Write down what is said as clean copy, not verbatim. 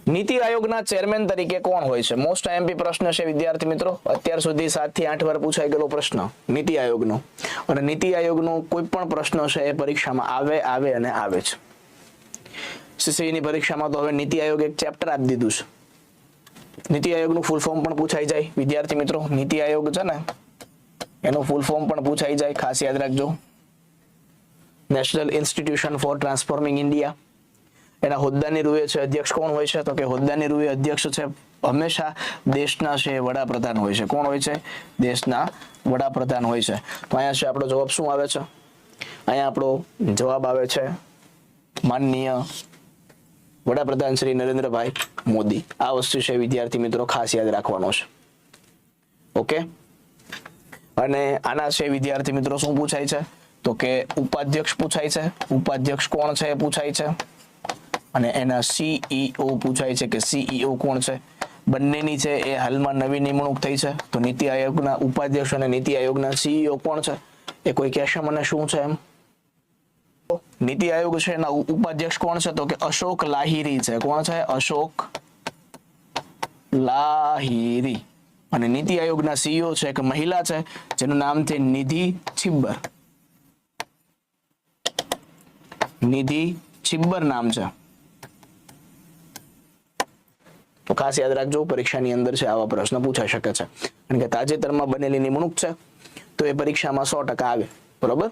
નીતિ આયોગના ચેરમેન તરીકે કોણ હોય છે? મોસ્ટ આઈએમપી પ્રશ્ન છે વિદ્યાર્થી મિત્રો, અત્યાર સુધી 7 થી 8 વાર પૂછાઈ ગયેલો પ્રશ્ન નીતિ આયોગનો. અને નીતિ આયોગનો કોઈ પણ પ્રશ્ન છે એ પરીક્ષામાં આવે અને આવે છે. સીસીની પરીક્ષામાં તો હવે નીતિ આયોગ એક ચેપ્ટર આપી દીધું છે. નીતિ આયોગનું ફૂલ ફોર્મ પણ પૂછાઈ જાય વિદ્યાર્થી મિત્રો. નીતિ આયોગ છે ને એનું ફૂલ ફોર્મ પણ પૂછાઈ જાય, ખાસ યાદ રાખજો. National institution for transforming India. એના હોદ્દાની રૂએ છે અધ્યક્ષ કોણ હોય છે? તો કે હોદ્દાની રૂએ અધ્યક્ષ છે હંમેશા દેશના છે વડાપ્રધાન હોય છે. કોણ હોય છે? દેશના વડાપ્રધાન હોય છે. તો અહીંયા છે આપણો જવાબ શું આવે છે? અહીંયા આપણો જવાબ આવે છે માનનીય વડાપ્રધાન શ્રી નરેન્દ્રભાઈ મોદી. આ વસ્તુ છે વિદ્યાર્થી મિત્રો ખાસ યાદ રાખવાનો છે. ઓકે. અને આના છે વિદ્યાર્થી મિત્રો શું પૂછાય છે? તો કે ઉપાધ્યક્ષ પૂછાય છે. ઉપાધ્યક્ષ કોણ છે એ પૂછાય છે. અને એના સીઈઓ પૂછાય છે કે સીઈઓ કોણ છે? બંનેની છે એ હાલમાં નવી નિમણૂક થઈ છે. તો નીતિ આયોગના ઉપાધ્યક્ષ અને નીતિ આયોગના સીઈઓ કોણ છે એ કોઈ કહેશે મને શું છે એમ? નીતિ આયોગ છે એના ઉપાધ્યક્ષ કોણ છે? તો કે અશોક લાહિરી છે. કોણ છે? અશોક લાહિરી. અને નીતિ આયોગના સીઈઓ છે એક મહિલા છે જેનું નામ છે નિધિ છિબ્બર. નિધિ છિબ્બર નામ છે. તો ખાસ યાદ રાખજો, પરીક્ષાની અંદર છે આવા પ્રશ્ન પૂછાઈ શકે છે. કારણ કે તાજેતરમાં બનેલી નિમણૂક છે તો એ પરીક્ષામાં 100% આવે. બરોબર.